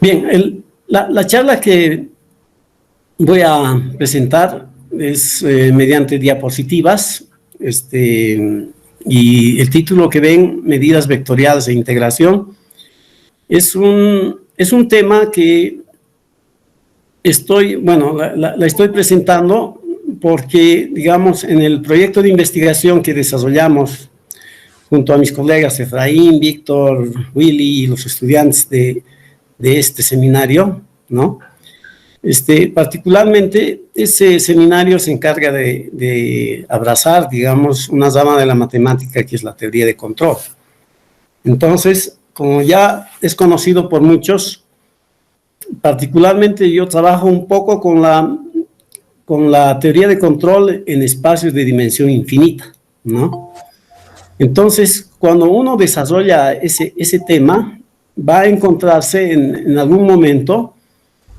Bien, la charla que voy a presentar es mediante diapositivas, y el título que ven, Medidas Vectoriales de Integración, es un tema que la estoy presentando porque, digamos, en el proyecto de investigación que desarrollamos junto a mis colegas Efraín, Víctor, Willy y los estudiantes de este seminario, ¿no? Particularmente, ese seminario se encarga de abrazar, digamos, una rama de la matemática que es la teoría de control. Entonces, como ya es conocido por muchos, particularmente yo trabajo un poco con la teoría de control en espacios de dimensión infinita, ¿no? Entonces, cuando uno desarrolla ese tema, va a encontrarse en algún momento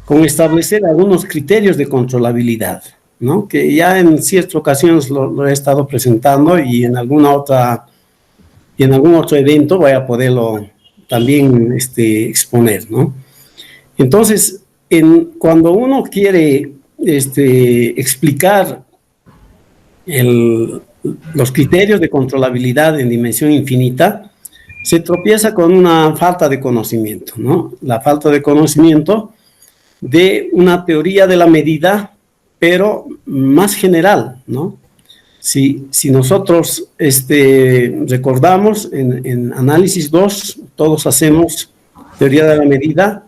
con establecer algunos criterios de controlabilidad, ¿no? Que ya en ciertas ocasiones lo he estado presentando y en algún otro evento voy a poderlo también exponer, ¿no? Entonces, cuando uno quiere explicar los criterios de controlabilidad en dimensión infinita, se tropieza con una falta de conocimiento, ¿no? La falta de conocimiento de una teoría de la medida, pero más general, ¿no? Si nosotros recordamos, en análisis 2, todos hacemos teoría de la medida,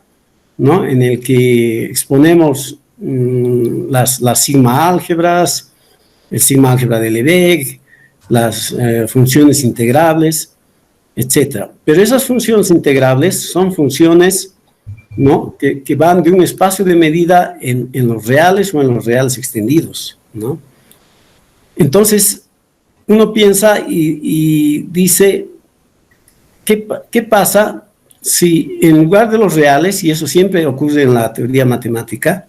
¿no? En el que exponemos las sigma álgebras, el sigma álgebra de Lebesgue, las funciones integrables, etcétera. Pero esas funciones integrables son funciones, ¿no? que van de un espacio de medida en los reales o en los reales extendidos, ¿no? Entonces, uno piensa y dice, ¿qué pasa si en lugar de los reales, y eso siempre ocurre en la teoría matemática,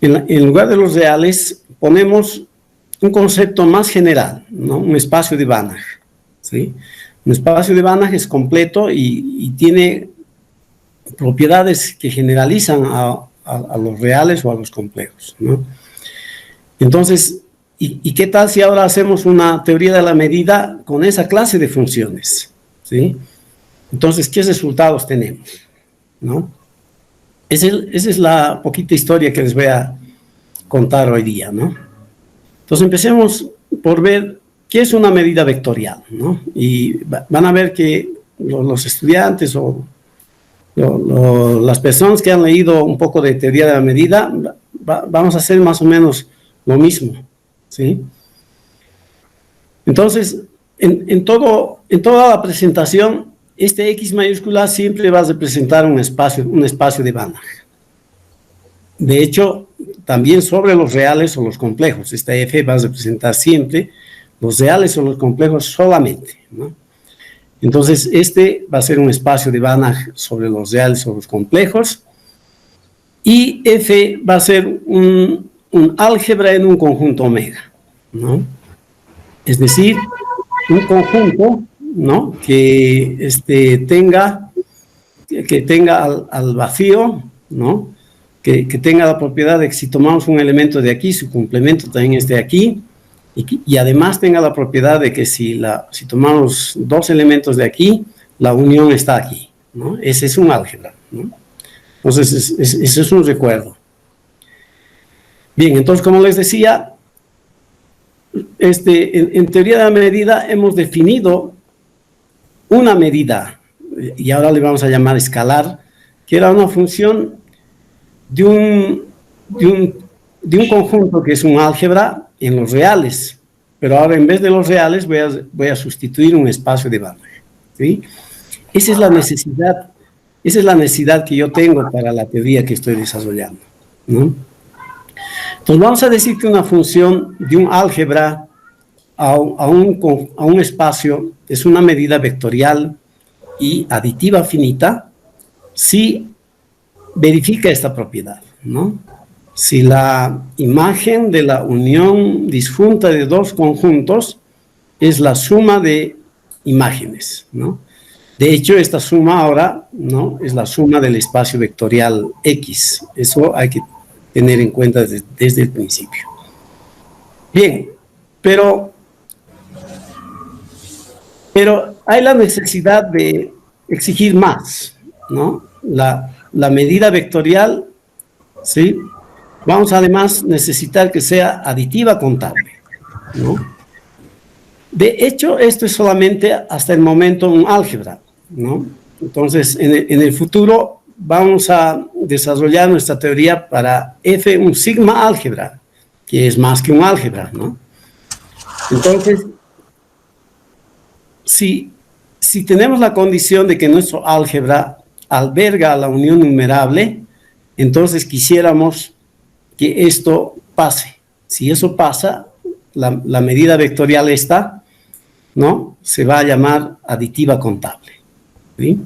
en lugar de los reales ponemos un concepto más general, ¿no? Un espacio de Banach, ¿sí? Un espacio de Banach es completo y tiene propiedades que generalizan a los reales o a los complejos, ¿no? Entonces, ¿y qué tal si ahora hacemos una teoría de la medida con esa clase de funciones? ¿Sí? Entonces, ¿qué resultados tenemos? ¿No? Esa es la poquita historia que les voy a contar hoy día, ¿no? Entonces, empecemos por ver qué es una medida vectorial, ¿no? Y van a ver que los estudiantes o las personas que han leído un poco de teoría de la medida, vamos a hacer más o menos lo mismo, ¿sí? Entonces, en toda la presentación, este X mayúscula siempre va a representar un espacio de Banach. De hecho, también sobre los reales o los complejos, esta F va a representar siempre los reales o los complejos solamente, ¿no? Entonces, va a ser un espacio de Banach sobre los reales o los complejos, y F va a ser un álgebra en un conjunto omega, ¿no? Es decir, un conjunto, ¿no? Que tenga al vacío, ¿no? Que tenga la propiedad de que si tomamos un elemento de aquí, su complemento también esté aquí, y además tenga la propiedad de que si tomamos dos elementos de aquí, la unión está aquí, ¿no? Ese es un álgebra, ¿no? Entonces, ese es un recuerdo. Bien, entonces, como les decía, en teoría de la medida hemos definido una medida, y ahora le vamos a llamar escalar, que era una función de un conjunto que es un álgebra en los reales, pero ahora en vez de los reales voy a sustituir un espacio de Banach, ¿sí? Esa es la necesidad que yo tengo para la teoría que estoy desarrollando, ¿no? Entonces vamos a decir que una función de un álgebra a un espacio es una medida vectorial y aditiva finita si verifica esta propiedad, ¿no? Si la imagen de la unión disjunta de dos conjuntos es la suma de imágenes, ¿no? De hecho, esta suma ahora, ¿no?, es la suma del espacio vectorial X. Eso hay que tener en cuenta desde el principio. Bien, pero hay la necesidad de exigir más, ¿no? La medida vectorial, ¿sí? Vamos además a necesitar que sea aditiva contable, ¿no? De hecho, esto es solamente hasta el momento un álgebra, ¿no? Entonces, en el futuro vamos a desarrollar nuestra teoría para F, un sigma álgebra, que es más que un álgebra, ¿no? Entonces, si tenemos la condición de que nuestro álgebra alberga la unión numerable, entonces quisiéramos que esto pase. Si eso pasa, la medida vectorial esta, ¿no?, se va a llamar aditiva contable, ¿sí?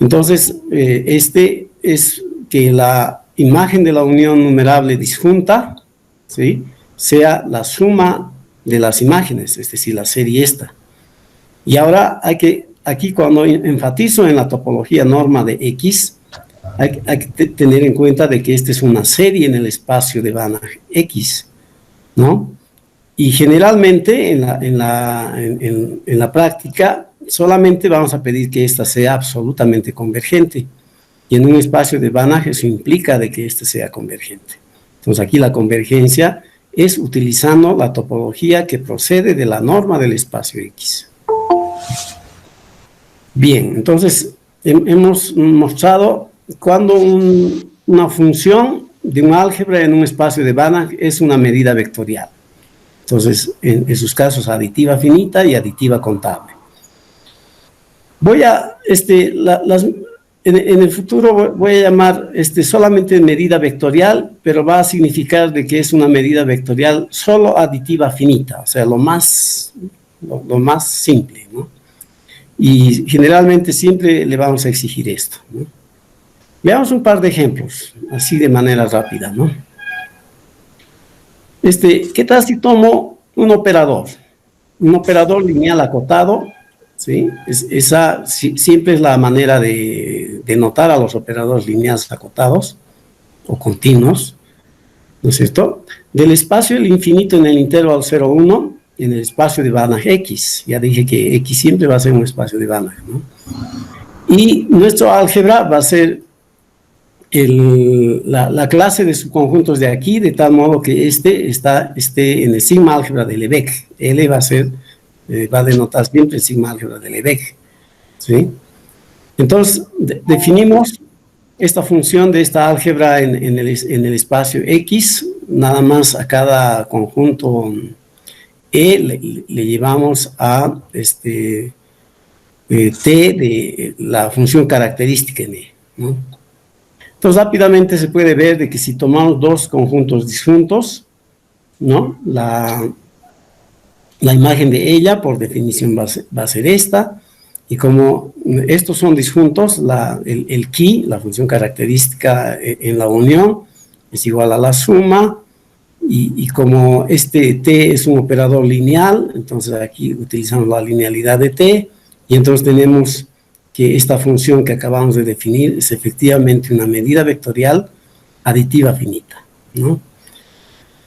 Entonces, este es que la imagen de la unión numerable disjunta, ¿sí?, sea la suma de las imágenes, es decir, la serie esta. Y ahora aquí cuando enfatizo en la topología norma de X, hay que tener en cuenta de que esta es una serie en el espacio de Banach X, ¿no? Y generalmente en la práctica solamente vamos a pedir que esta sea absolutamente convergente. Y en un espacio de Banach eso implica de que este sea convergente. Entonces aquí la convergencia es utilizando la topología que procede de la norma del espacio X. Bien, entonces hemos mostrado cuando una función de un álgebra en un espacio de Banach es una medida vectorial. Entonces, en sus casos, aditiva finita y aditiva contable. Voy a, en el futuro voy a llamar solamente medida vectorial, pero va a significar de que es una medida vectorial solo aditiva finita, o sea, lo más simple, ¿no? Y generalmente siempre le vamos a exigir esto, ¿no? Veamos un par de ejemplos, así de manera rápida, ¿no? ¿Qué tal si tomo un operador lineal acotado? ¿Sí? Siempre es la manera de notar a los operadores lineales acotados o continuos, ¿no es cierto? Del espacio del infinito en el intervalo 0, 1, en el espacio de Banach X. Ya dije que X siempre va a ser un espacio de Banach, ¿no? Y nuestro álgebra va a ser la clase de subconjuntos de aquí, de tal modo que esté en el sigma álgebra de Lebesgue. L va a denotar siempre el sigma álgebra de Lebesgue, ¿sí? Entonces, definimos esta función de esta álgebra en el espacio X, nada más a cada conjunto E le llevamos a T de la función característica en E, ¿no? Entonces, rápidamente se puede ver de que si tomamos dos conjuntos disjuntos, ¿no?, la imagen de ella, por definición, va a ser esta, y como estos son disjuntos, el chi, la función característica en la unión, es igual a la suma, y como T es un operador lineal, entonces aquí utilizamos la linealidad de T, y entonces tenemos que esta función que acabamos de definir es efectivamente una medida vectorial aditiva finita, ¿no?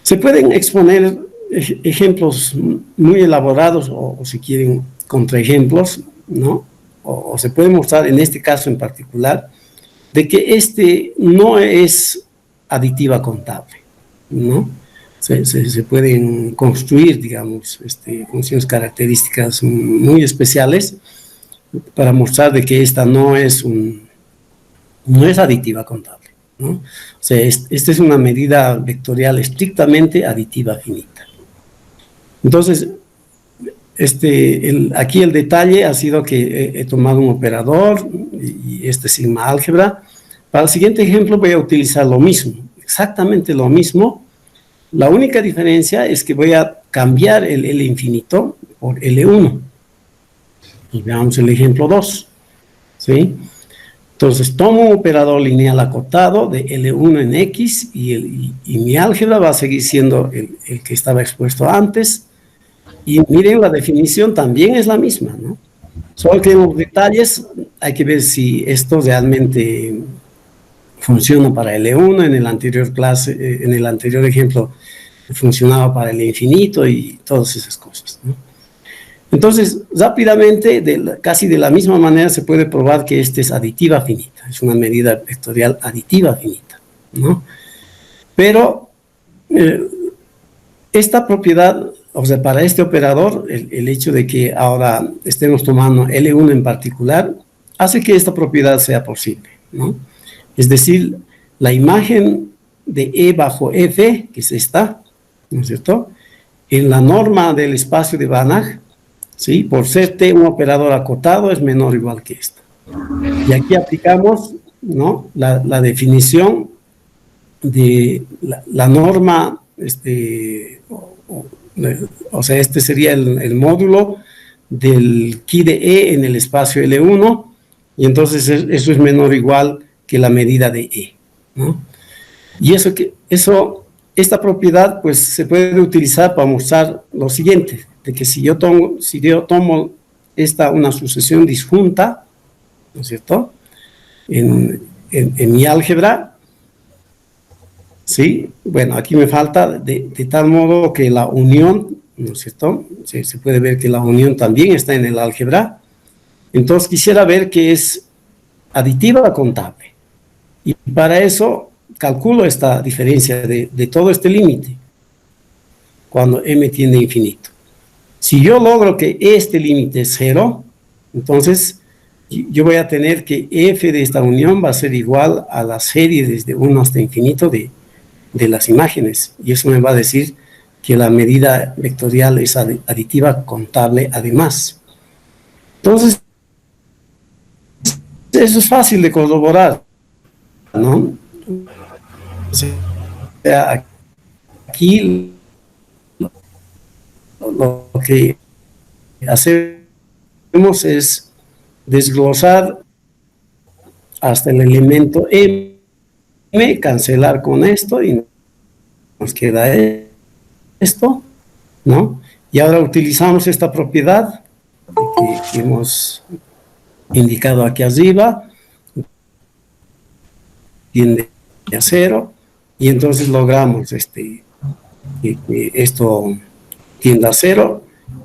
Se pueden exponer ejemplos muy elaborados o si quieren contraejemplos, ¿no? O se puede mostrar en este caso en particular de que no es aditiva contable, ¿no? Se pueden construir, digamos, funciones características muy especiales para mostrar de que esta no es aditiva contable, ¿no? O sea, esta es una medida vectorial estrictamente aditiva finita. Entonces, aquí el detalle ha sido que he tomado un operador y sigma álgebra. Para el siguiente ejemplo voy a utilizar lo mismo, exactamente lo mismo. La única diferencia es que voy a cambiar el L infinito por L1. Y veamos el ejemplo 2, ¿sí? Entonces, tomo un operador lineal acotado de L1 en X y mi álgebra va a seguir siendo el que estaba expuesto antes. Y miren, la definición también es la misma, ¿no? Solo que en los detalles hay que ver si esto realmente funciona para L1, en el anterior clase, en el anterior ejemplo funcionaba para el infinito y todas esas cosas, ¿no? Entonces, rápidamente, casi de la misma manera se puede probar que esta es aditiva finita, es una medida vectorial aditiva finita, ¿no? Pero esta propiedad, o sea, para este operador, el hecho de que ahora estemos tomando L1 en particular, hace que esta propiedad sea posible, ¿no? Es decir, la imagen de E bajo F, que es esta, ¿no es cierto?, en la norma del espacio de Banach, ¿sí?, por ser T un operador acotado, es menor o igual que esta. Y aquí aplicamos, ¿no?, la definición de la norma, o sea, este sería el módulo del chi de E en el espacio L1, y entonces eso es menor o igual que la medida de E, ¿no? Y esta propiedad, pues, se puede utilizar para mostrar lo siguiente, de que si yo tomo una sucesión disjunta, ¿no es cierto?, en mi álgebra, ¿sí? Bueno, aquí me falta de tal modo que la unión, ¿no es cierto?, se puede ver que la unión también está en el álgebra. Entonces quisiera ver que es aditiva o contable. Y para eso calculo esta diferencia de todo este límite, cuando m tiende a infinito. Si yo logro que este límite es 0, entonces yo voy a tener que f de esta unión va a ser igual a la serie desde 1 hasta infinito de las imágenes, y eso me va a decir que la medida vectorial es aditiva contable además. Entonces, eso es fácil de corroborar, ¿no? O sea, aquí lo que hacemos es desglosar hasta el elemento m, cancelar con esto y nos queda esto, ¿no? Y ahora utilizamos esta propiedad que hemos indicado aquí arriba, tiende a 0, y entonces logramos que esto tiende a 0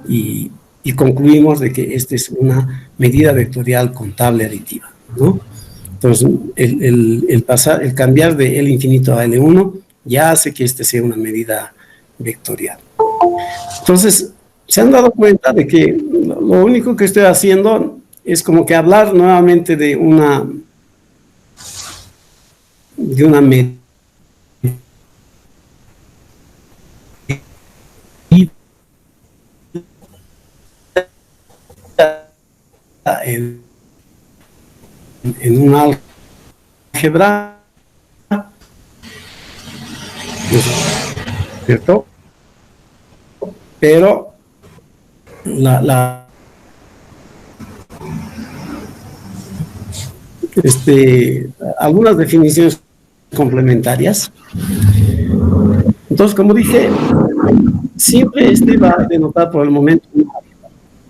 y concluimos de que esta es una medida vectorial contable aditiva, ¿no? Entonces, el cambiar de L infinito a L1 ya hace que este sea una medida vectorial. Entonces, se han dado cuenta de que lo único que estoy haciendo es como que hablar nuevamente de una medida en un álgebra, ¿cierto? Pero algunas definiciones complementarias. Entonces, como dije, siempre va a denotar por el momento un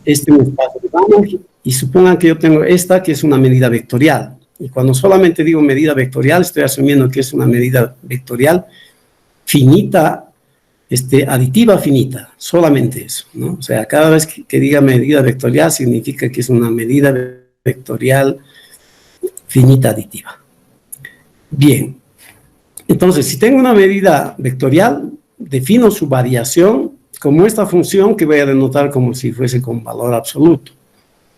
espacio de Banach, y supongan que yo tengo esta, que es una medida vectorial. Y cuando solamente digo medida vectorial, estoy asumiendo que es una medida vectorial finita, aditiva finita, solamente eso, ¿no? O sea, cada vez que diga medida vectorial significa que es una medida vectorial finita aditiva. Bien, entonces, si tengo una medida vectorial, defino su variación como esta función que voy a denotar como si fuese con valor absoluto.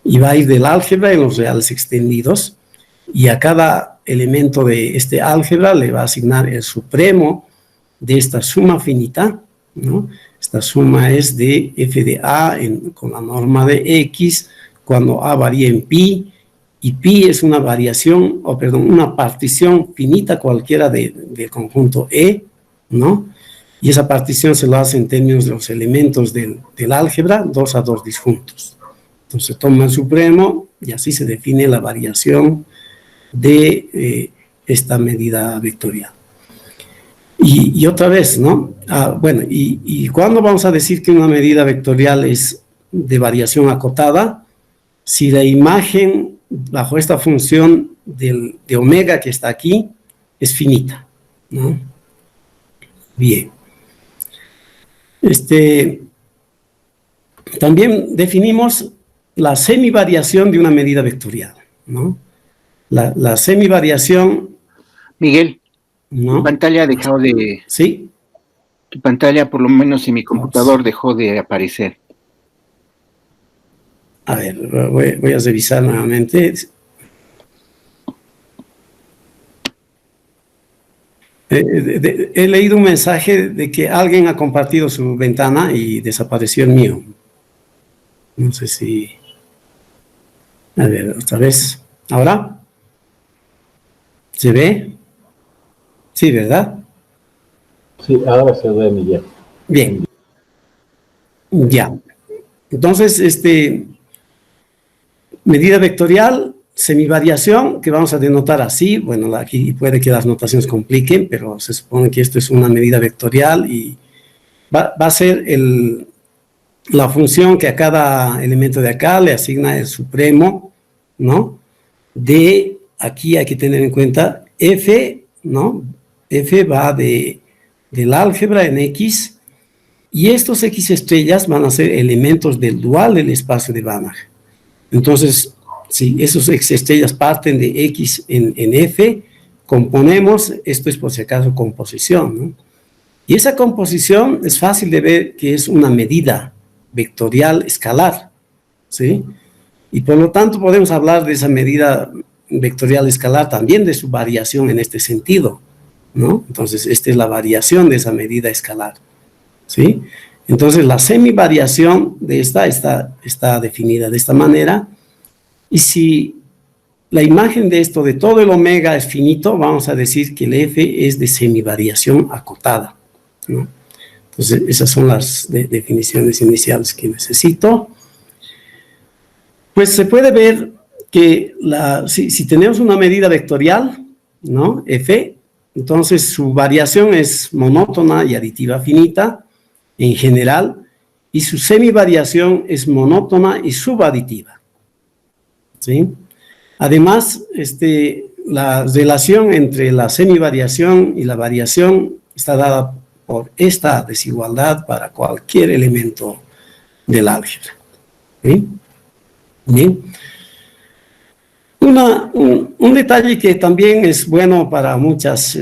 Y va a ir del álgebra en los reales extendidos, y a cada elemento de este álgebra le va a asignar el supremo de esta suma finita, ¿no? Esta suma es de f de a con la norma de x, cuando a varía en pi, y pi es una variación, una partición finita cualquiera del conjunto E, ¿no? Y esa partición se lo hace en términos de los elementos del álgebra, 2 a 2 disjuntos. Entonces toma el supremo y así se define la variación de esta medida vectorial. Y otra vez, ¿no? Bueno, ¿y cuándo vamos a decir que una medida vectorial es de variación acotada? si la imagen bajo esta función de omega que está aquí es finita, ¿no? Bien. También definimos la semivariación de una medida vectorial, ¿no? La semivariación... Miguel, ¿no? Tu pantalla ha dejado de... ¿Sí? Tu pantalla, por lo menos en mi computador, dejó de aparecer. A ver, voy a revisar nuevamente. He leído un mensaje de que alguien ha compartido su ventana y desapareció el mío. No sé si... A ver, otra vez. ¿Ahora? ¿Se ve? Sí, ¿verdad? Sí, ahora se ve, Miguel. Bien. Ya. Entonces, medida vectorial, semivariación, que vamos a denotar así. Bueno, aquí puede que las notaciones compliquen, pero se supone que esto es una medida vectorial y va a ser la función que a cada elemento de acá le asigna el supremo, ¿no? De, aquí hay que tener en cuenta, f, ¿no? F va del álgebra en X, y estos X estrellas van a ser elementos del dual del espacio de Banach. Entonces, si esos X estrellas parten de X en F, componemos, esto es por si acaso composición, ¿no? Y esa composición es fácil de ver que es una medida vectorial escalar, ¿sí? Y por lo tanto podemos hablar de esa medida vectorial escalar también de su variación en este sentido, ¿no? Entonces, esta es la variación de esa medida escalar, ¿sí? Entonces, la semivariación de esta está definida de esta manera, y si la imagen de esto, de todo el omega es finito, vamos a decir que el F es de semivariación acotada, ¿no? Entonces, esas son las definiciones iniciales que necesito. Pues se puede ver que si tenemos una medida vectorial, ¿no? F, entonces su variación es monótona y aditiva finita en general, y su semivariación es monótona y subaditiva, ¿sí? Además, la relación entre la semivariación y la variación está dada por esta desigualdad para cualquier elemento del álgebra, ¿sí? Bien. Un detalle que también es bueno para muchas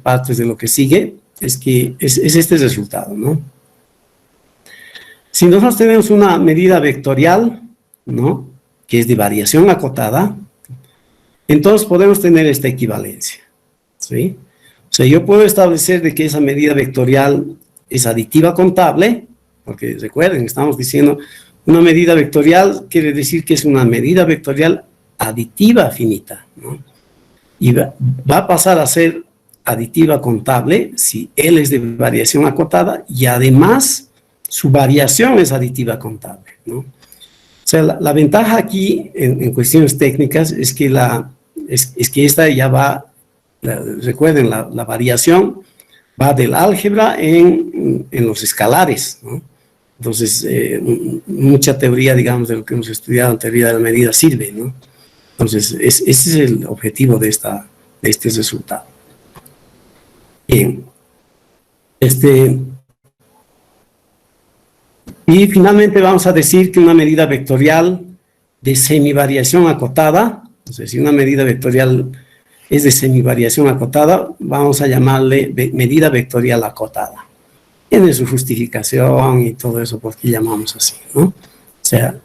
partes de lo que sigue es que es este resultado, ¿no? Si nosotros tenemos una medida vectorial, ¿no?, que es de variación acotada, entonces podemos tener esta equivalencia, ¿sí? O sea, yo puedo establecer de que esa medida vectorial es aditiva contable, porque recuerden, estamos diciendo una medida vectorial quiere decir que es una medida vectorial aditiva finita, ¿no? Y va a pasar a ser aditiva contable si L es de variación acotada y además su variación es aditiva contable, ¿no? O sea, la ventaja aquí en cuestiones técnicas es que, que esta ya va, recuerden, la variación va del álgebra en los escalares, ¿no? Entonces, mucha teoría, digamos, de lo que hemos estudiado en teoría de la medida sirve, ¿no? Entonces, ese es el objetivo de este resultado. Bien. Y finalmente vamos a decir que una medida vectorial de semivariación acotada, o sea, si una medida vectorial es de semivariación acotada, vamos a llamarle medida vectorial acotada. Tiene su justificación y todo eso, porque llamamos así, ¿no? O sea,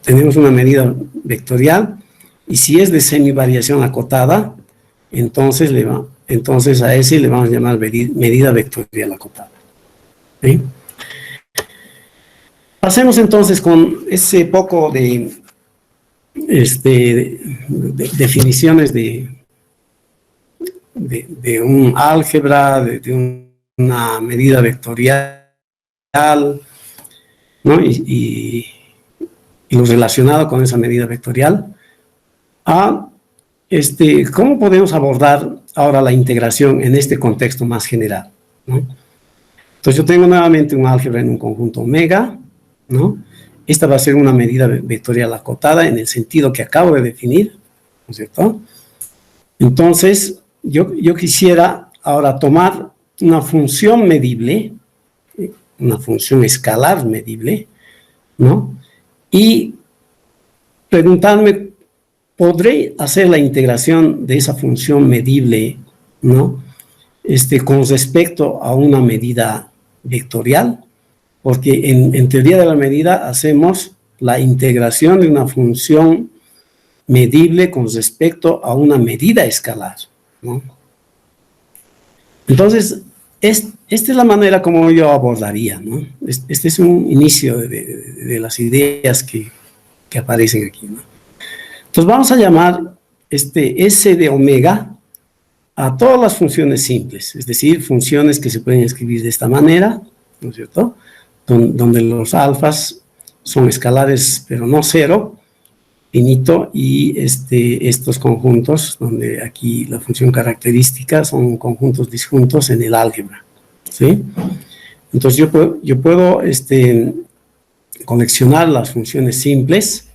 tenemos una medida vectorial y si es de semivariación acotada, entonces a ese le vamos a llamar medida vectorial acotada, ¿sí? Pasemos entonces con ese poco de definiciones de un álgebra, de una medida vectorial, ¿no? Y lo relacionado con esa medida vectorial, ¿cómo podemos abordar ahora la integración en este contexto más general, ¿no? Entonces yo tengo nuevamente un álgebra en un conjunto omega, ¿no? esta va a ser una medida vectorial acotada en el sentido que acabo de definir, ¿no es cierto? Entonces, yo quisiera ahora tomar una función medible, una función escalar medible, ¿no? Y preguntarme, ¿podré hacer la integración de esa función medible, ¿no? Con respecto a una medida vectorial? Porque en teoría de la medida hacemos la integración de una función medible con respecto a una medida escalar, ¿no? Entonces, esta es la manera como yo abordaría, ¿no? Este es un inicio de las ideas que aparecen aquí, ¿no? Entonces vamos a llamar S de omega a todas las funciones simples, es decir, funciones que se pueden escribir de esta manera, ¿no es cierto? Donde los alfas son escalares, pero no cero, finito, y estos conjuntos, donde aquí la función característica son conjuntos disjuntos en el álgebra, ¿sí? Entonces yo puedo coleccionar las funciones simples,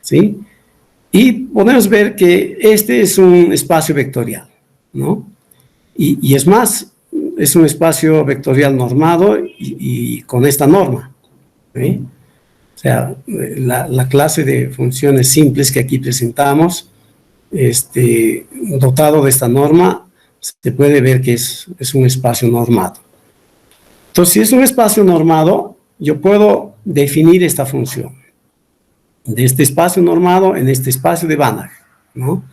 ¿sí? Y podemos ver que este es un espacio vectorial, ¿no? Y es más, es un espacio vectorial normado y con esta norma, ¿sí? O sea, la clase de funciones simples que aquí presentamos, dotado de esta norma, se puede ver que es un espacio normado. Entonces, si es un espacio normado, yo puedo definir esta función de este espacio normado en este espacio de Banach, ¿no?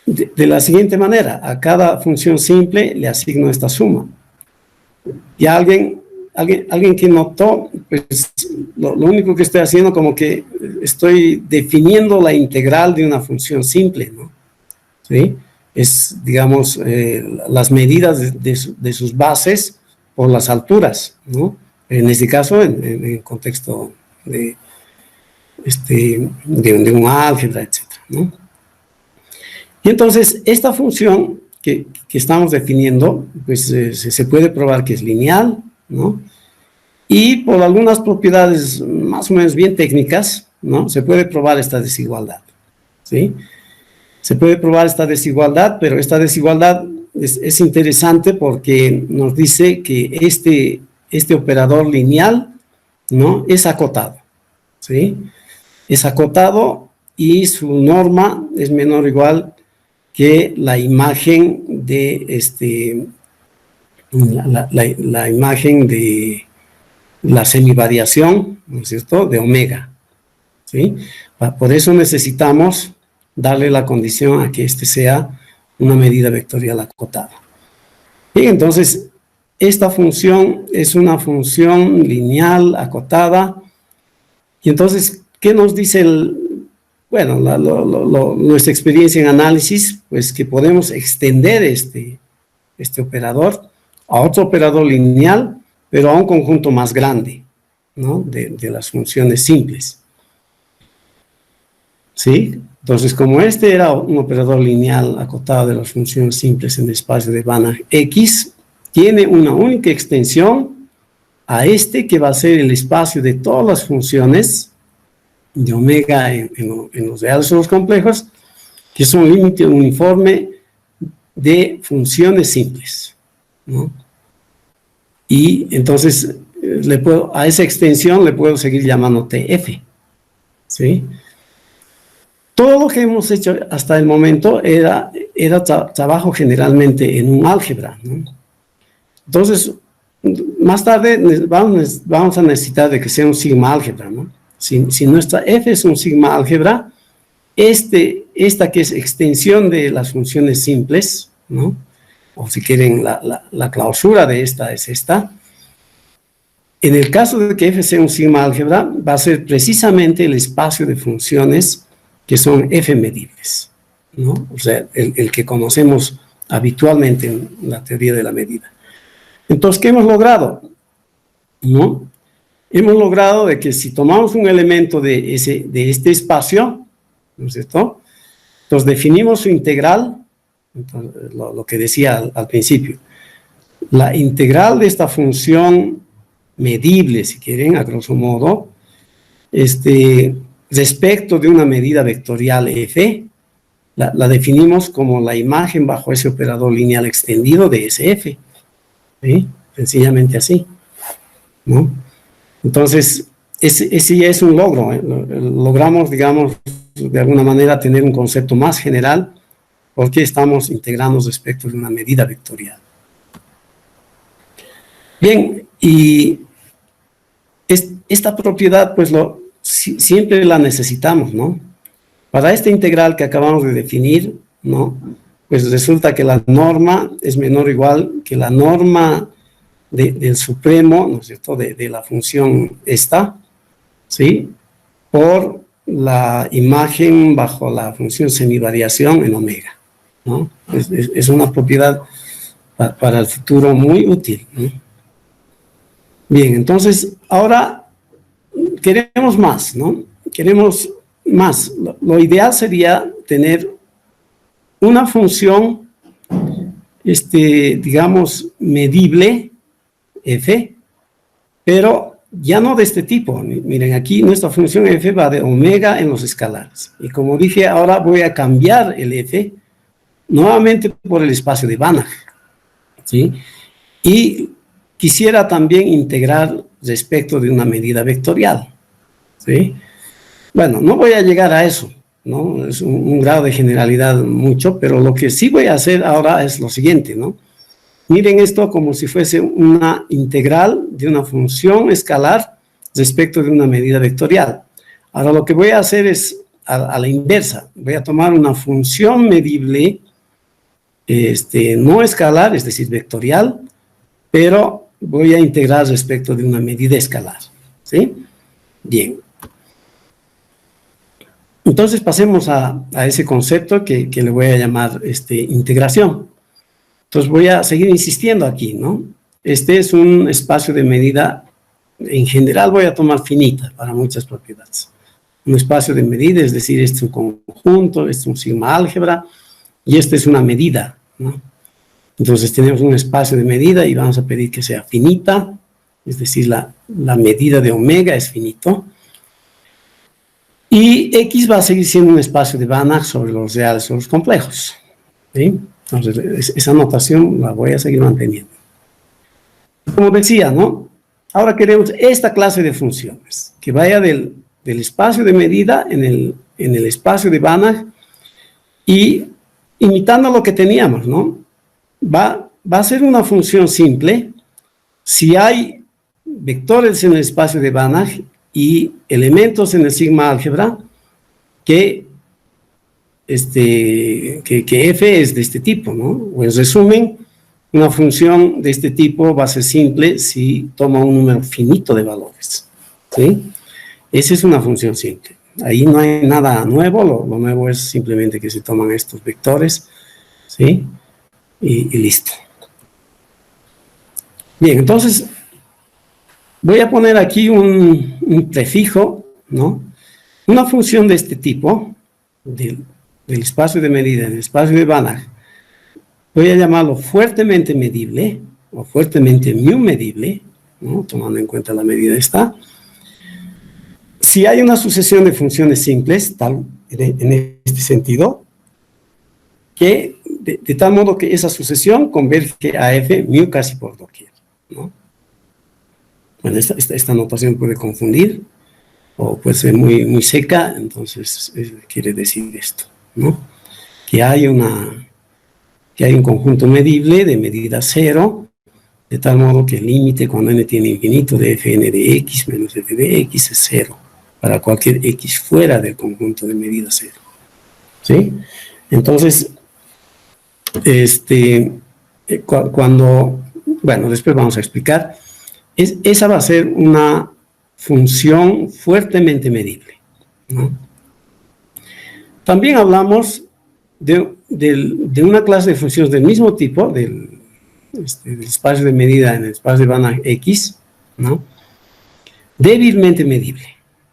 De la siguiente manera, a cada función simple le asigno esta suma. Y alguien que notó, pues lo único que estoy haciendo como que estoy definiendo la integral de una función simple, ¿no? ¿Sí? Es, digamos, las medidas de sus bases por las alturas, ¿no? En este caso, en el contexto de un álgebra, etcétera, ¿no? Y entonces, esta función que estamos definiendo, pues se puede probar que es lineal, ¿no? Y por algunas propiedades más o menos bien técnicas, ¿no? Se puede probar esta desigualdad, ¿sí? Se puede probar esta desigualdad, pero esta desigualdad es interesante porque nos dice que este operador lineal, ¿no? Es acotado, ¿sí? Es acotado y su norma es menor o igual que la imagen de la imagen de la semivariación, ¿no es cierto?, de omega, ¿sí? Por eso necesitamos darle la condición a que sea una medida vectorial acotada. Bien, entonces, esta función es una función lineal acotada, y entonces, ¿qué nos dice nuestra experiencia en análisis? Pues que podemos extender este operador a otro operador lineal, pero a un conjunto más grande, ¿no? De las funciones simples, ¿sí? Entonces, como este era un operador lineal acotado de las funciones simples en el espacio de Banach X, tiene una única extensión a que va a ser el espacio de todas las funciones de omega en los reales o los complejos, que es un límite uniforme de funciones simples, ¿no? Y entonces a esa extensión le puedo seguir llamando TF, ¿sí? Todo lo que hemos hecho hasta el momento era trabajo generalmente en un álgebra, ¿no? Entonces, más tarde vamos a necesitar de que sea un sigma álgebra, ¿no? Si nuestra F es un sigma álgebra, esta que es extensión de las funciones simples, ¿no? O si quieren, la clausura de esta es esta. En el caso de que F sea un sigma álgebra, va a ser precisamente el espacio de funciones que son F medibles, ¿no? O sea, el que conocemos habitualmente en la teoría de la medida. Entonces, ¿qué hemos logrado? ¿No? Hemos logrado de que si tomamos un elemento de este espacio, ¿no es cierto?, entonces definimos su integral, entonces, lo que decía al principio, la integral de esta función medible, si quieren, a grosso modo, respecto de una medida vectorial f, la definimos como la imagen bajo ese operador lineal extendido de ese f, ¿sí? Sencillamente así, ¿no? Entonces, ese ya es un logro, ¿eh? Logramos, digamos, de alguna manera tener un concepto más general porque estamos integrando respecto de una medida vectorial. Bien, y esta propiedad, pues, siempre la necesitamos, ¿no? Para esta integral que acabamos de definir, ¿no? Pues resulta que la norma es menor o igual que la norma del supremo, ¿no es cierto?, de la función esta, ¿sí?, por la imagen bajo la función semivariación en omega, ¿no? Es una propiedad para el futuro muy útil, ¿no? Bien, entonces, ahora queremos más, ¿no? Queremos más. Lo ideal sería tener una función, digamos, medible, f, pero ya no de este tipo. Miren, aquí nuestra función f va de omega en los escalares. Y como dije, ahora voy a cambiar el f nuevamente por el espacio de Banach, ¿sí? Y quisiera también integrar respecto de una medida vectorial, ¿sí? Bueno, no voy a llegar a eso, ¿no? Es un grado de generalidad mucho, pero lo que sí voy a hacer ahora es lo siguiente, ¿no? Miren esto como si fuese una integral de una función escalar respecto de una medida vectorial. Ahora lo que voy a hacer es a la inversa. Voy a tomar una función medible, no escalar, es decir, vectorial, pero voy a integrar respecto de una medida escalar, ¿sí? Bien. Entonces pasemos a ese concepto que le voy a llamar integración. Entonces voy a seguir insistiendo aquí, ¿no? Este es un espacio de medida, en general voy a tomar finita para muchas propiedades. Un espacio de medida, es decir, este es un conjunto, este es un sigma álgebra, y esta es una medida, ¿no? Entonces tenemos un espacio de medida y vamos a pedir que sea finita, es decir, la medida de omega es finito. Y X va a seguir siendo un espacio de Banach sobre los reales o los complejos, ¿sí? Entonces, esa notación la voy a seguir manteniendo. Como decía, ¿no? Ahora queremos esta clase de funciones, que vaya del espacio de medida en el espacio de Banach y imitando lo que teníamos, ¿no? Va a ser una función simple si hay vectores en el espacio de Banach y elementos en el sigma álgebra que f es de este tipo, ¿no? O en resumen, una función de este tipo va a ser simple si toma un número finito de valores, ¿sí? Esa es una función simple. Ahí no hay nada nuevo, lo nuevo es simplemente que se toman estos vectores, ¿sí? Y listo. Bien, entonces voy a poner aquí un prefijo, ¿no? Una función de este tipo, del espacio de medida en el espacio de Banach, voy a llamarlo fuertemente medible, o fuertemente mu medible, ¿no? Tomando en cuenta la medida esta. Si hay una sucesión de funciones simples, en este sentido, que de tal modo que esa sucesión converge a f mu casi por doquier, ¿no? Bueno, esta notación puede confundir, o puede ser muy seca, entonces quiere decir esto, ¿no? Que hay un conjunto medible de medida cero, de tal modo que el límite cuando n tiene infinito de fn de x menos f de x es cero, para cualquier x fuera del conjunto de medida cero, ¿sí? Entonces, bueno, después vamos a explicar, esa va a ser una función fuertemente medible, ¿no? También hablamos de una clase de funciones del mismo tipo, del espacio de medida en el espacio de Banach X, ¿no? Débilmente medible,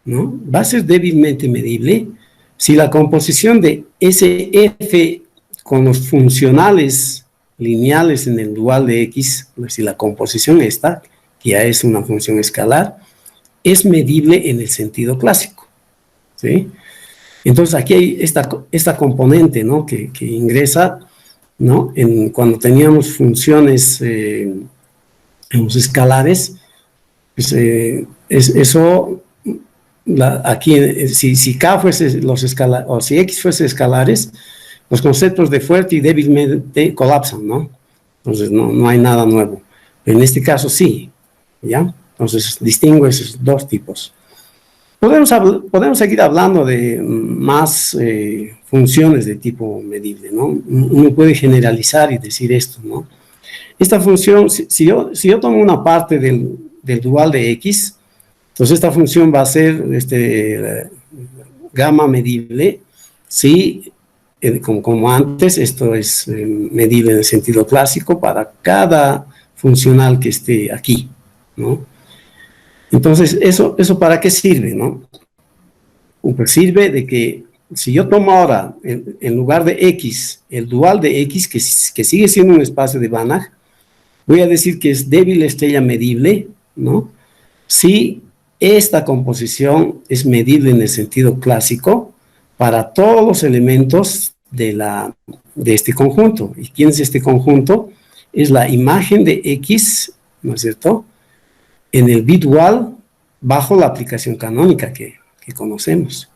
¿no? Va a ser débilmente medible si la composición de SF con los funcionales lineales en el dual de X, si la composición esta, que ya es una función escalar, es medible en el sentido clásico, ¿sí? Entonces aquí hay esta componente, ¿no? que ingresa, ¿no? Cuando teníamos funciones digamos, escalares, pues, eso, aquí, si K fuese los escalares, o si X fuese escalares, los conceptos de fuerte y débilmente colapsan, ¿no? Entonces no hay nada nuevo. En este caso sí, ¿ya? Entonces distingo esos dos tipos. Podemos seguir hablando de más funciones de tipo medible, ¿no? Uno puede generalizar y decir esto, ¿no? Esta función, si yo tomo una parte del dual de X, entonces esta función va a ser gamma medible, si, como antes, esto es medible en el sentido clásico para cada funcional que esté aquí, ¿no? Entonces, ¿eso para qué sirve, no? Pues sirve de que si yo tomo ahora, en lugar de X, el dual de X, que sigue siendo un espacio de Banach, voy a decir que es débil estrella medible, ¿no? Si esta composición es medible en el sentido clásico para todos los elementos de este conjunto. ¿Y quién es este conjunto? Es la imagen de X, ¿no es cierto?, en el bit dual bajo la aplicación canónica que conocemos,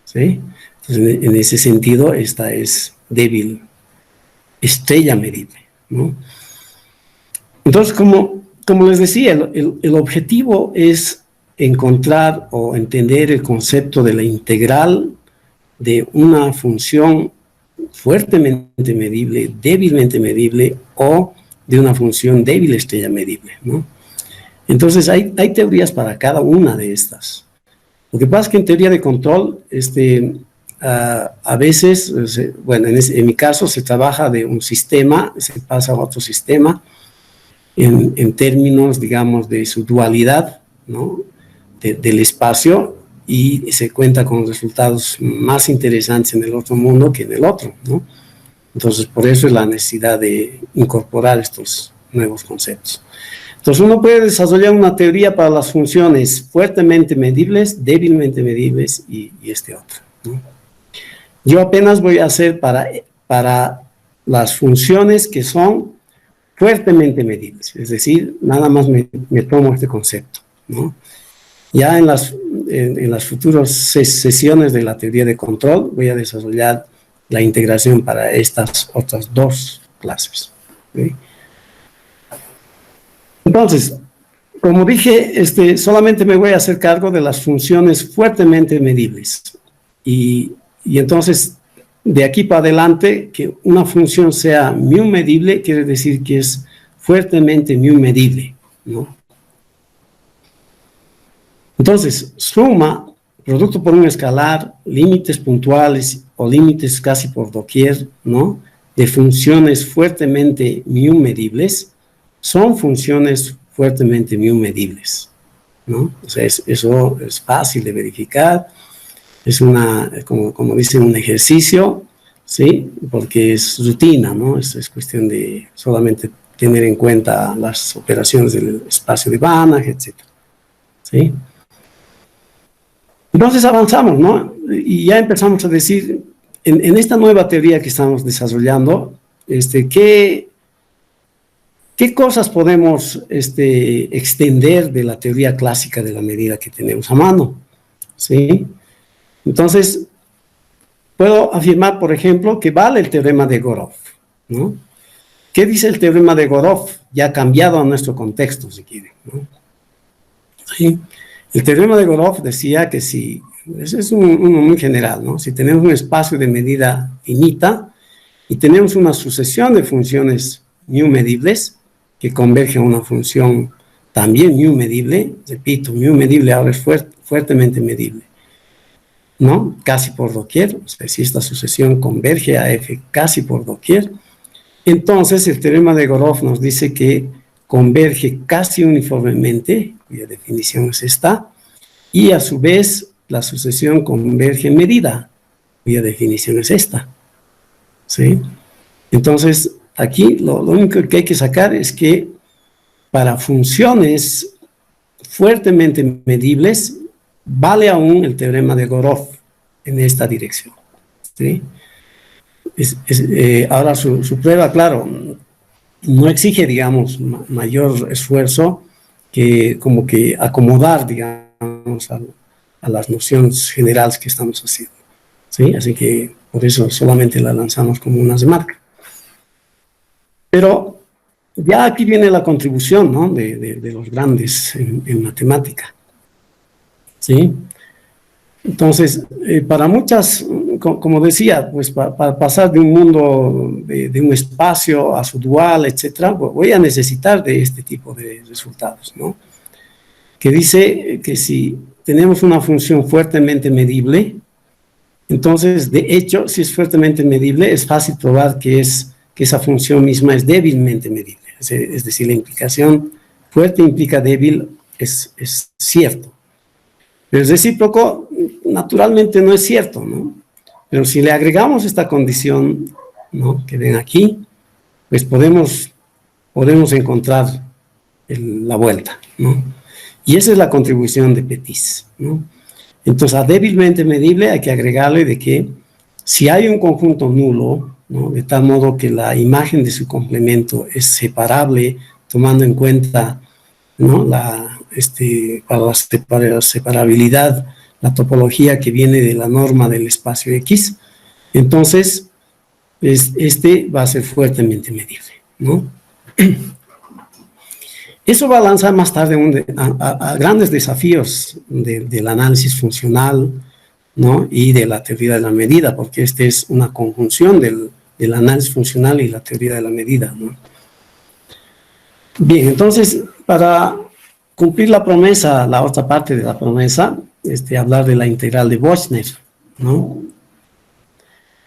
¿sí? Entonces, en ese sentido, esta es débil estrella medible, ¿no? Entonces, como les decía, el objetivo es encontrar o entender el concepto de la integral de una función fuertemente medible, débilmente medible, o de una función débil estrella medible, ¿no? Entonces, hay teorías para cada una de estas. Lo que pasa es que en teoría de control, a veces, bueno, en mi caso se trabaja de un sistema, se pasa a otro sistema, en términos, digamos, de su dualidad, ¿no?, del espacio, y se cuenta con resultados más interesantes en el otro mundo que en el otro, ¿no? Entonces, por eso es la necesidad de incorporar estos nuevos conceptos. Entonces, uno puede desarrollar una teoría para las funciones fuertemente medibles, débilmente medibles y este otro, ¿no? Yo apenas voy a hacer para las funciones que son fuertemente medibles, es decir, nada más me tomo este concepto, ¿no? Ya en las futuras sesiones de la teoría de control voy a desarrollar la integración para estas otras dos clases, ¿sí? Entonces, como dije, solamente me voy a hacer cargo de las funciones fuertemente medibles. Y entonces, de aquí para adelante, que una función sea mu medible, quiere decir que es fuertemente mu medible, ¿no? Entonces, suma, producto por un escalar, límites puntuales o límites casi por doquier, ¿no?, de funciones fuertemente mu medibles, son funciones fuertemente mu medibles, ¿no? O sea, eso es fácil de verificar, es como dicen, un ejercicio, ¿sí? Porque es rutina, ¿no? Es cuestión de solamente tener en cuenta las operaciones del espacio de Banach, etc., ¿sí? Entonces avanzamos, ¿no? Y ya empezamos a decir, en esta nueva teoría que estamos desarrollando, ¿qué cosas podemos extender de la teoría clásica de la medida que tenemos a mano? ¿Sí? Entonces, puedo afirmar, por ejemplo, que vale el teorema de Goroph, ¿no? ¿Qué dice el teorema de Goroph? Ya cambiado a nuestro contexto, si quieren, ¿no? ¿Sí? El teorema de Goroph decía que si, ese es uno muy general, ¿no? Si tenemos un espacio de medida finita y tenemos una sucesión de funciones mu medibles que convergen a una función también mu medible, repito, mu medible ahora es fuertemente medible, ¿no? Casi por doquier, o sea, si esta sucesión converge a f casi por doquier, entonces el teorema de Goroph nos dice que converge casi uniformemente, cuya definición es esta, y a su vez la sucesión converge en medida, cuya definición es esta, ¿sí? Entonces, aquí lo único que hay que sacar es que para funciones fuertemente medibles, vale aún el teorema de Gorov en esta dirección, ¿sí? Ahora su prueba, claro, no exige, digamos, mayor esfuerzo que como que acomodar, digamos, a las nociones generales que estamos haciendo, ¿sí? Así que por eso solamente la lanzamos como unas marcas. Pero ya aquí viene la contribución, ¿no?, de los grandes en matemática, ¿sí? Entonces, para muchas, como decía, pues para pasar de un mundo, de un espacio a su dual, etcétera, voy a necesitar de este tipo de resultados, ¿no? Que dice que si tenemos una función fuertemente medible, entonces, de hecho, si es fuertemente medible, es fácil probar que esa función misma es débilmente medible. Es decir, la implicación fuerte implica débil es cierto. Pero el recíproco, naturalmente, no es cierto, ¿no? Pero si le agregamos esta condición, ¿no?, que ven aquí, pues podemos encontrar la vuelta, ¿no? Y esa es la contribución de Petit, ¿no? Entonces, a débilmente medible hay que agregarle de que si hay un conjunto nulo, ¿no?, de tal modo que la imagen de su complemento es separable, tomando en cuenta, ¿no?, para la separabilidad, la topología que viene de la norma del espacio X, entonces este va a ser fuertemente medible, ¿no? Eso va a lanzar más tarde a grandes desafíos del análisis funcional, ¿no?, y de la teoría de la medida, porque esta es una conjunción del análisis funcional y la teoría de la medida, ¿no? Bien, entonces, para cumplir la promesa, la otra parte de la promesa, hablar de la integral de Bochner, ¿no?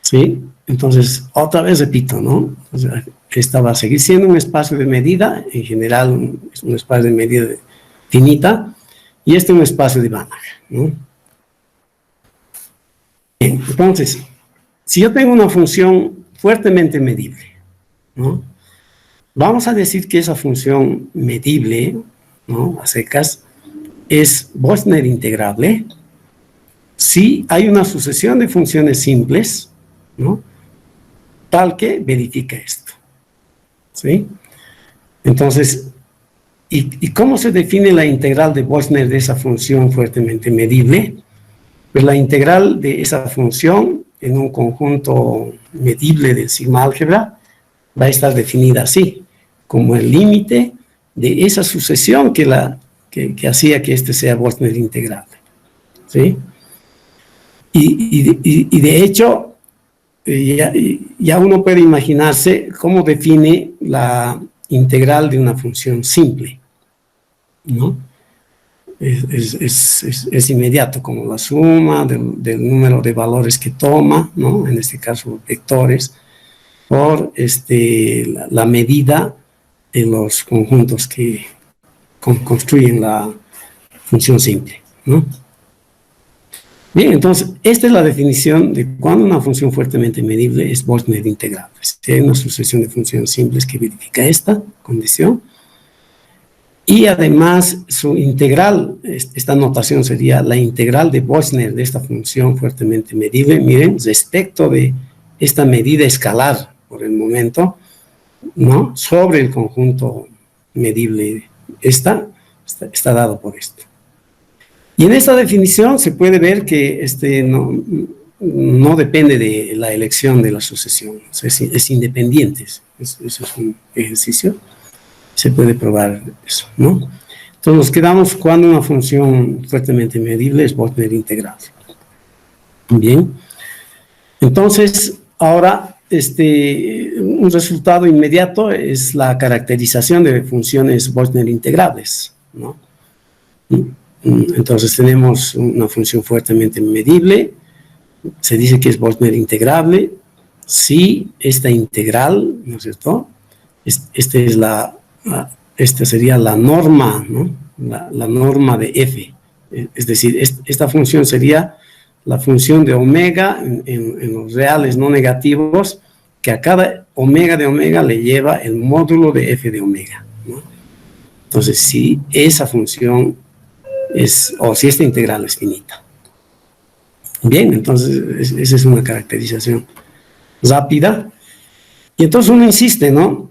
¿Sí? Entonces, otra vez repito, ¿no? O sea, esta va a seguir siendo un espacio de medida, en general es un espacio de medida finita, y este es un espacio de Banach, ¿no? Bien, entonces, si yo tengo una función fuertemente medible, ¿no?, vamos a decir que esa función medible, ¿no?, a secas, es Bochner integrable si hay una sucesión de funciones simples, ¿no?, tal que verifica esto, ¿sí? Entonces, ¿y cómo se define la integral de Bochner de esa función fuertemente medible? Pues la integral de esa función en un conjunto medible del sigma álgebra va a estar definida así, como el límite de esa sucesión que hacía que este sea Bochner integrable, ¿sí? Y de hecho, ya uno puede imaginarse cómo define la integral de una función simple, ¿no? Es inmediato, como la suma del número de valores que toma, ¿no?, en este caso vectores, por la medida de los conjuntos que construyen la función simple, ¿no? Bien, entonces, esta es la definición de cuando una función fuertemente medible es Bochner integrable. Si hay una sucesión de funciones simples que verifica esta condición, y además su integral, esta notación sería la integral de Bochner de esta función fuertemente medible, miren, respecto de esta medida escalar por el momento, ¿no?, sobre el conjunto medible, está dado por esto. Y en esta definición se puede ver que no depende de la elección de la sucesión, o sea, es independiente, eso es un ejercicio, se puede probar eso, ¿no? Entonces nos quedamos cuando una función fuertemente medible es Bochner integrable. Bien, entonces ahora un resultado inmediato es la caracterización de funciones Bochner integrables, ¿no? Entonces tenemos una función fuertemente medible, se dice que es Bochner integrable si esta integral, ¿no es cierto?, esta sería la norma, ¿no?, la norma de f, es decir, esta función sería la función de omega en los reales no negativos, que a cada omega de omega le lleva el módulo de f de omega, ¿no? Entonces, si esa función o si esta integral es finita. Bien, entonces esa es una caracterización rápida. Y entonces uno insiste, ¿no?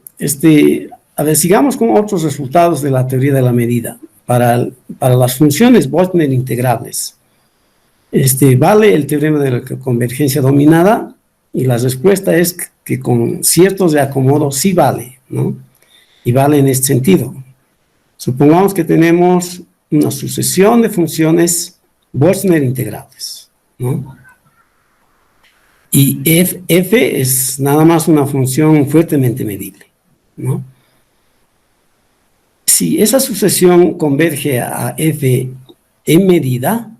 A ver, sigamos con otros resultados de la teoría de la medida. Para las funciones Boltzmann integrables, vale el teorema de la convergencia dominada, y la respuesta es que con ciertos de acomodo sí vale, ¿no? Y vale en este sentido. Supongamos que tenemos una sucesión de funciones Boltzmann integrables, ¿no? Y f es nada más una función fuertemente medible, ¿no? Si esa sucesión converge a f en medida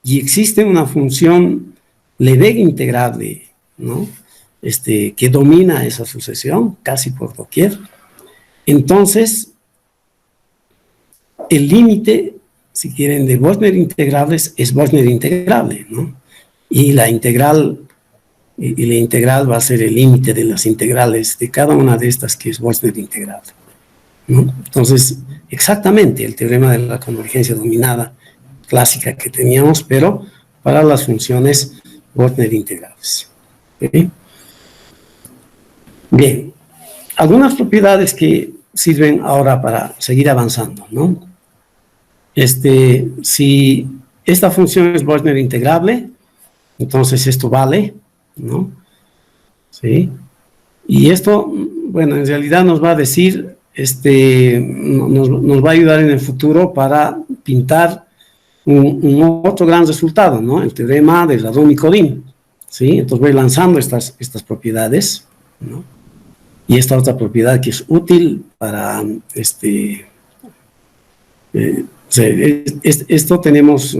y existe una función Lebesgue integrable, ¿no? Que domina esa sucesión casi por doquier, entonces el límite, si quieren, de Boltzmann integrables es Boltzmann integrable, ¿no? Y la integral va a ser el límite de las integrales de cada una de estas que es Boltzmann integrable, ¿no? Entonces, exactamente el teorema de la convergencia dominada clásica que teníamos, pero para las funciones Boltzmann integrables. ¿Okay? Bien, algunas propiedades que sirven ahora para seguir avanzando, ¿no? Si esta función es Boltzmann integrable, entonces esto vale, ¿no? ¿Sí? Y esto, bueno, en realidad nos va a decir, nos va a ayudar en el futuro para pintar un otro gran resultado, ¿no? El teorema de Radon y Codin, ¿sí? Entonces voy lanzando estas propiedades, ¿no? Y esta otra propiedad que es útil para, esto tenemos,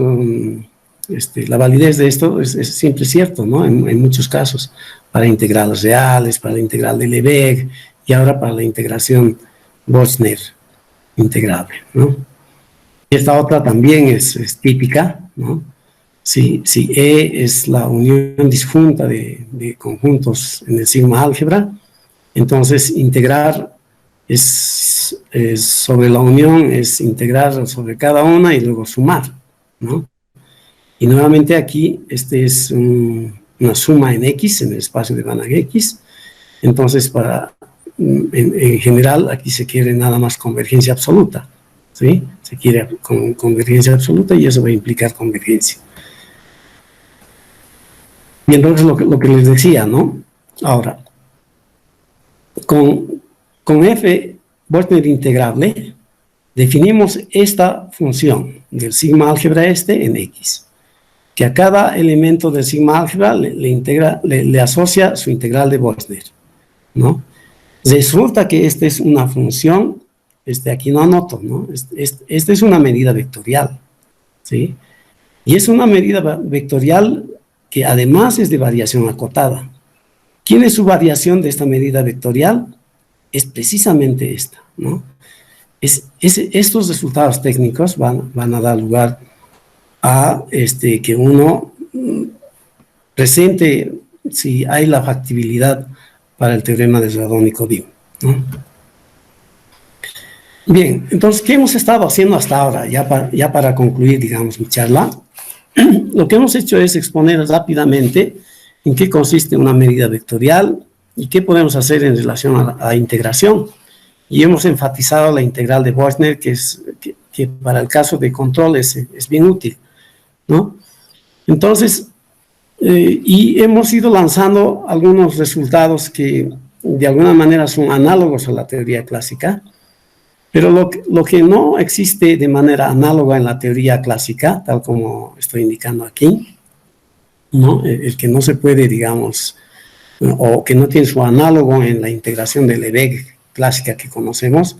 la validez de esto es siempre cierto, ¿no? En muchos casos, para integrales reales, para la integral de Lebesgue, y ahora para la integración Boltzmann integrable, ¿no? Esta otra también es típica, ¿no? Si E es la unión disjunta de conjuntos en el sigma álgebra, entonces integrar sobre la unión es integrar sobre cada una y luego sumar, ¿no? Y nuevamente aquí, es una suma en X, en el espacio de Banach X. Entonces, en general, aquí se quiere nada más convergencia absoluta, ¿sí? Se quiere convergencia absoluta y eso va a implicar convergencia. Y entonces lo que les decía, ¿no? Ahora, con f Boltzmann integrable, definimos esta función del sigma álgebra en X, que a cada elemento del sigma álgebra le asocia su integral de Boltzmann, ¿no? Resulta que esta es una función, aquí no anoto, ¿no? Esta es una medida vectorial, ¿sí? Y es una medida vectorial que además es de variación acotada. ¿Quién es su variación de esta medida vectorial? Es precisamente esta, ¿no? Estos resultados técnicos van a dar lugar a que uno presente si hay la factibilidad para el teorema de Radon y Codin, ¿no? Bien, entonces, ¿qué hemos estado haciendo hasta ahora? Ya para concluir, digamos, mi charla, lo que hemos hecho es exponer rápidamente en qué consiste una medida vectorial y qué podemos hacer en relación a la integración. Y hemos enfatizado la integral de Boltzmann, que para el caso de control es bien útil, ¿no? Entonces, y hemos ido lanzando algunos resultados que de alguna manera son análogos a la teoría clásica, pero lo que no existe de manera análoga en la teoría clásica, tal como estoy indicando aquí, ¿no? El que no se puede, digamos, o que no tiene su análogo en la integración de Lebesgue clásica que conocemos,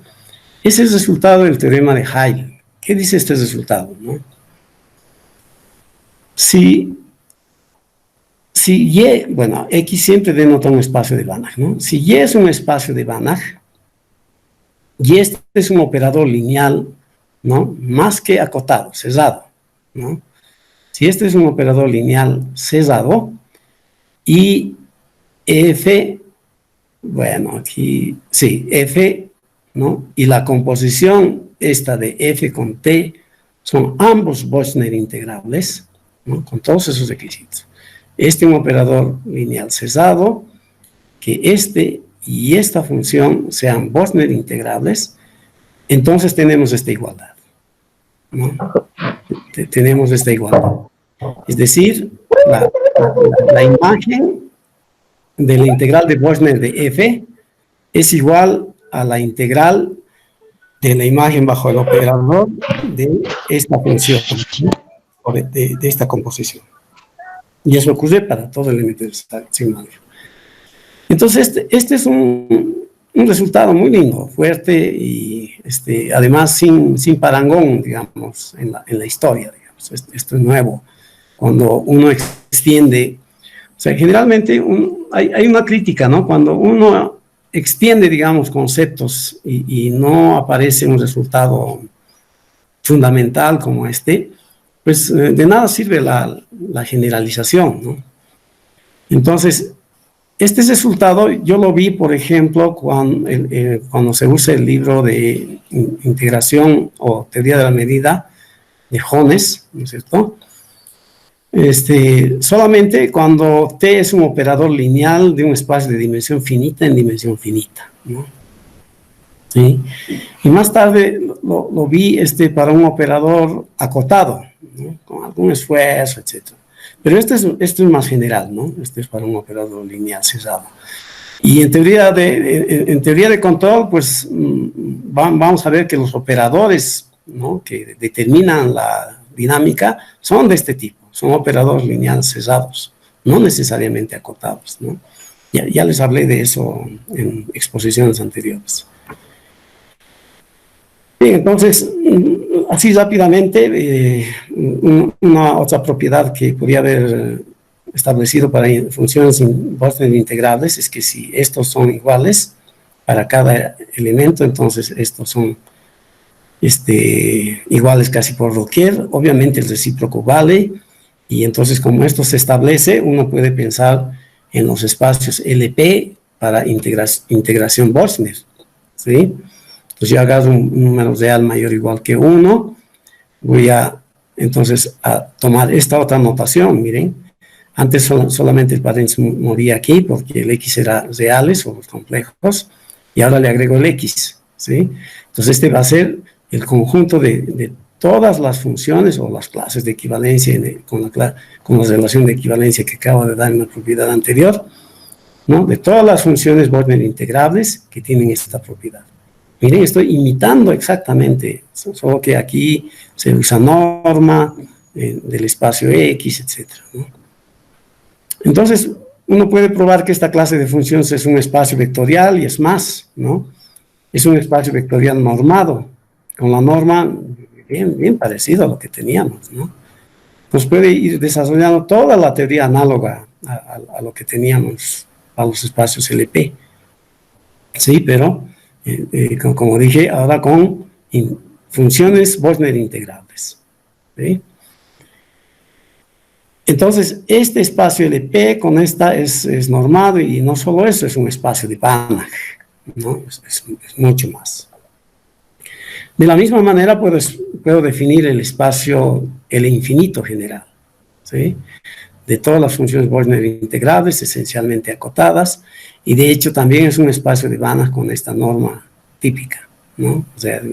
es el resultado del teorema de Heil. ¿Qué dice este resultado, no? Si Y, bueno, X siempre denota un espacio de Banach, ¿no? Si Y es un espacio de Banach, y este es un operador lineal, ¿no? Más que acotado, cerrado, ¿no? Si este es un operador lineal cerrado, y F, bueno, aquí, sí, F, ¿no? Y la composición esta de F con T son ambos Bochner integrables, ¿no? Con todos esos requisitos. Un operador lineal cesado, que y esta función sean Bochner integrables, entonces tenemos esta igualdad, ¿no? Tenemos esta igualdad. Es decir, la imagen de la integral de Bochner de f es igual a la integral de la imagen bajo el operador de esta función, ¿no? O de esta composición. Y eso ocurre para todo elemento del signo. Entonces, este es un resultado muy lindo, fuerte y además sin parangón, digamos, en la historia, digamos. Esto es nuevo. Cuando uno extiende, o sea, generalmente hay una crítica, ¿no? Cuando uno extiende, digamos, conceptos y no aparece un resultado fundamental como pues de nada sirve la generalización, ¿no? Entonces, este resultado yo lo vi, por ejemplo, cuando se usa el libro de integración o teoría de la medida de Jones, ¿no es cierto? Solamente cuando T es un operador lineal de un espacio de dimensión finita en dimensión finita, ¿no? ¿Sí? Y más tarde lo vi para un operador acotado, ¿no? Con algún esfuerzo, etc. Pero esto es más general, ¿no? Este es para un operador lineal cesado. Y en teoría de control, pues vamos a ver que los operadores, ¿no?, que determinan la dinámica son de este tipo, son operadores lineales cesados, no necesariamente acotados, ¿no? Ya les hablé de eso en exposiciones anteriores. Bien, entonces, así rápidamente, una otra propiedad que podría haber establecido para funciones Bochner integrables es que si estos son iguales para cada elemento, entonces estos son iguales casi por doquier. Obviamente el recíproco vale, y entonces como esto se establece, uno puede pensar en los espacios LP para integración Bochner, ¿sí? Entonces yo agarro un número real mayor o igual que 1, voy entonces a tomar esta otra notación, miren. Antes solamente el paréntesis moría aquí porque el X era reales o los complejos, y ahora le agrego el X, ¿sí? Entonces va a ser el conjunto de todas las funciones o las clases de equivalencia con la relación de equivalencia que acabo de dar en la propiedad anterior, ¿no? De todas las funciones Bochner integrables que tienen esta propiedad. Miren, estoy imitando exactamente, solo que aquí se usa norma del espacio X, etc., ¿no? Entonces, uno puede probar que esta clase de funciones es un espacio vectorial, y es más, ¿no? Es un espacio vectorial normado, con la norma bien parecido a lo que teníamos, ¿no? Pues puede ir desarrollando toda la teoría análoga a lo que teníamos a los espacios LP. Sí, pero como dije, ahora con funciones Bochner integrables, ¿sí? Entonces, este espacio LP con esta es normado, y no solo eso, es un espacio de Banach, ¿no? Es mucho más. De la misma manera puedo definir el espacio L infinito general, ¿sí? De todas las funciones Bochner integrables, esencialmente acotadas, y de hecho también es un espacio de Banach con esta norma típica, ¿no? O sea,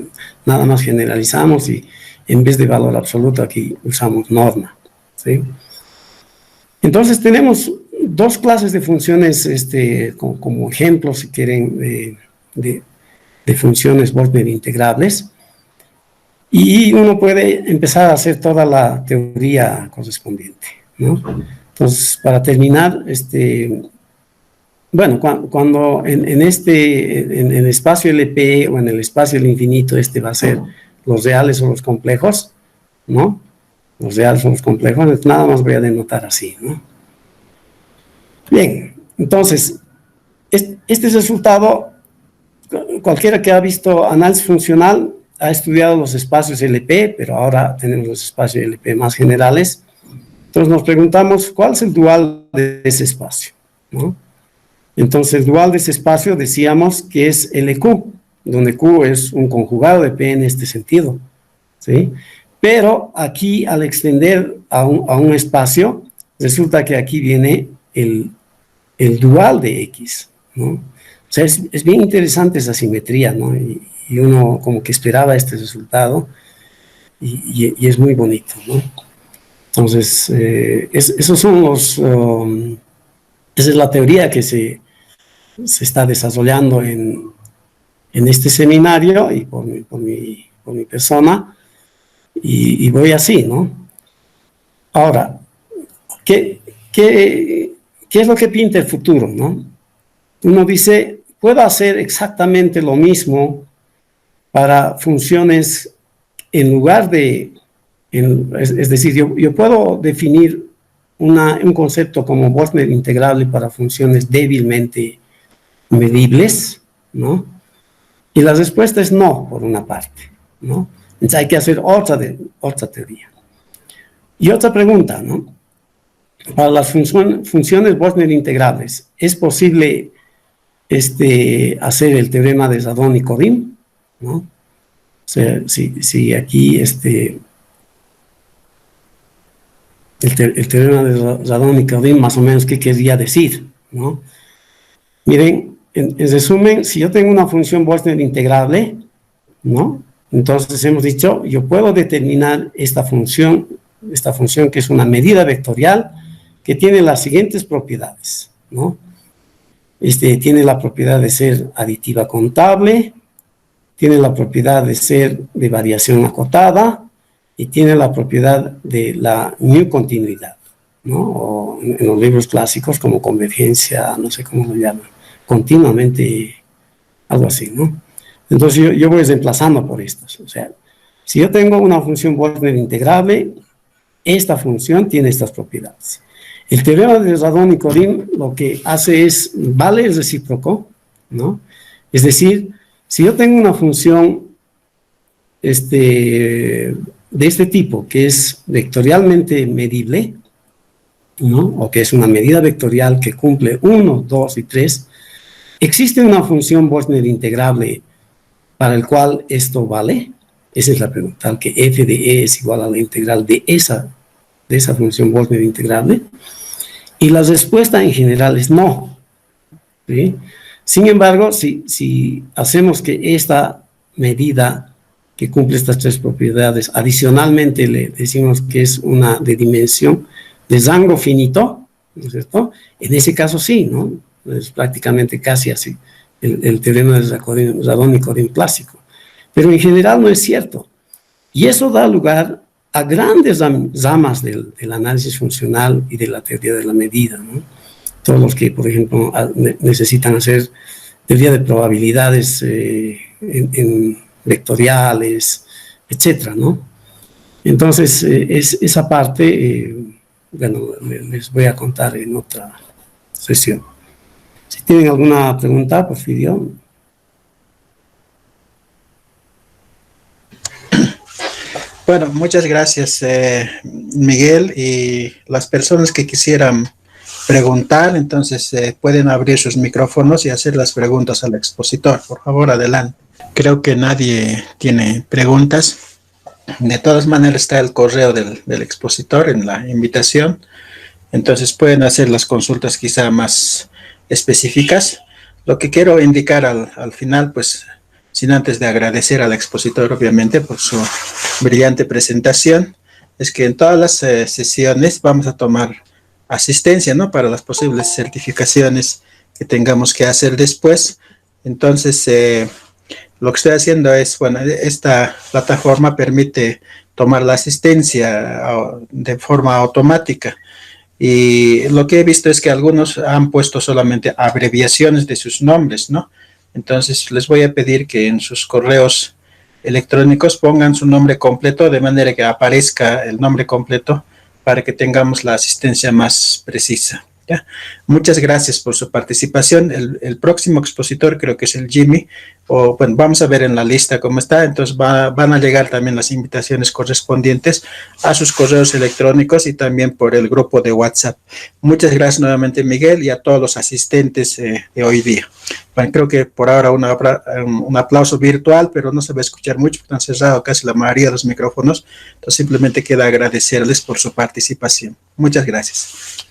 nada más generalizamos y en vez de valor absoluto aquí usamos norma, ¿sí? Entonces tenemos dos clases de funciones como ejemplos, si quieren, de funciones Bochner integrables, y uno puede empezar a hacer toda la teoría correspondiente, ¿no? Entonces, para terminar, bueno, cuando en el espacio LP o en el espacio del infinito, va a ser los reales o los complejos, ¿no? Los reales o los complejos, nada más voy a denotar así, ¿no? Bien, entonces, este resultado, cualquiera que ha visto análisis funcional ha estudiado los espacios LP, pero ahora tenemos los espacios LP más generales. Entonces nos preguntamos, ¿cuál es el dual de ese espacio, ¿no? Entonces, el dual de ese espacio decíamos que es LQ, donde Q es un conjugado de P en este sentido, ¿sí? Pero aquí, al extender a un espacio, resulta que aquí viene el dual de X, ¿no? O sea, es bien interesante esa simetría, ¿no? Y uno como que esperaba este resultado y es muy bonito, ¿no? Entonces, esos son esa es la teoría que se está desarrollando en este seminario y por mi persona, y voy así, ¿no? Ahora, ¿qué es lo que pinta el futuro, no? Uno dice, puedo hacer exactamente lo mismo para funciones en lugar de, es decir, yo puedo definir un concepto como Boltzmann integrable para funciones débilmente medibles, ¿no? Y la respuesta es no, por una parte, ¿no? Entonces hay que hacer otra teoría. Y otra pregunta, ¿no? Para las funciones Boltzmann integrables, ¿es posible hacer el teorema de Radon y Corin? ¿No? O sea, si aquí el teorema de Radon y Corin, más o menos, ¿qué quería decir? ¿No? Miren, en resumen, si yo tengo una función Boltzmann integrable, ¿no? Entonces hemos dicho, yo puedo determinar esta función que es una medida vectorial que tiene las siguientes propiedades, ¿no? Tiene la propiedad de ser aditiva contable, tiene la propiedad de ser de variación acotada y tiene la propiedad de la new continuidad, ¿no? O en los libros clásicos como convergencia, no sé cómo lo llaman, continuamente, algo así, ¿no? Entonces yo voy reemplazando por estas. O sea, si yo tengo una función Boltzmann integrable, esta función tiene estas propiedades. El teorema de Radon y Corin lo que hace es, vale el recíproco, ¿no? Es decir, si yo tengo una función de este tipo, que es vectorialmente medible, ¿no? O que es una medida vectorial que cumple 1, 2 y 3, ¿existe una función Boltzmann integrable para el cual esto vale? Esa es la pregunta, que f de e es igual a la integral de esa función Boltzmann integrable. Y la respuesta en general es no, ¿sí? Sin embargo, si hacemos que esta medida que cumple estas tres propiedades, adicionalmente le decimos que es una de dimensión de rango finito, ¿no es cierto? En ese caso sí, ¿no? Es prácticamente casi así, el teorema de Radon y Corin clásico. Pero en general no es cierto. Y eso da lugar a grandes ramas del análisis funcional y de la teoría de la medida, ¿no? Todos los que, por ejemplo, necesitan hacer teoría de probabilidades en vectoriales, etcétera, ¿no? Entonces, esa parte, bueno, les voy a contar en otra sesión. Si tienen alguna pregunta, Porfirio. Bueno, muchas gracias, Miguel, y las personas que quisieran preguntar, entonces pueden abrir sus micrófonos y hacer las preguntas al expositor. Por favor, adelante. Creo que nadie tiene preguntas. De todas maneras está el correo del expositor en la invitación, entonces pueden hacer las consultas quizá más específicas. Lo que quiero indicar al final, pues, sin antes de agradecer al expositor, obviamente, por su brillante presentación, es que en todas las sesiones vamos a tomar asistencia, ¿no? Para las posibles certificaciones que tengamos que hacer después. Entonces, lo que estoy haciendo es, bueno, esta plataforma permite tomar la asistencia de forma automática. Y lo que he visto es que algunos han puesto solamente abreviaciones de sus nombres, ¿no? Entonces, les voy a pedir que en sus correos electrónicos pongan su nombre completo, de manera que aparezca el nombre completo para que tengamos la asistencia más precisa. ¿Ya? Muchas gracias por su participación. El próximo expositor creo que es el Jimmy, o bueno, vamos a ver en la lista cómo está, entonces van a llegar también las invitaciones correspondientes a sus correos electrónicos y también por el grupo de WhatsApp. Muchas gracias nuevamente, Miguel, y a todos los asistentes de hoy día. Bueno, creo que por ahora un aplauso virtual, pero no se va a escuchar mucho, porque han cerrado casi la mayoría de los micrófonos, entonces simplemente queda agradecerles por su participación. Muchas gracias.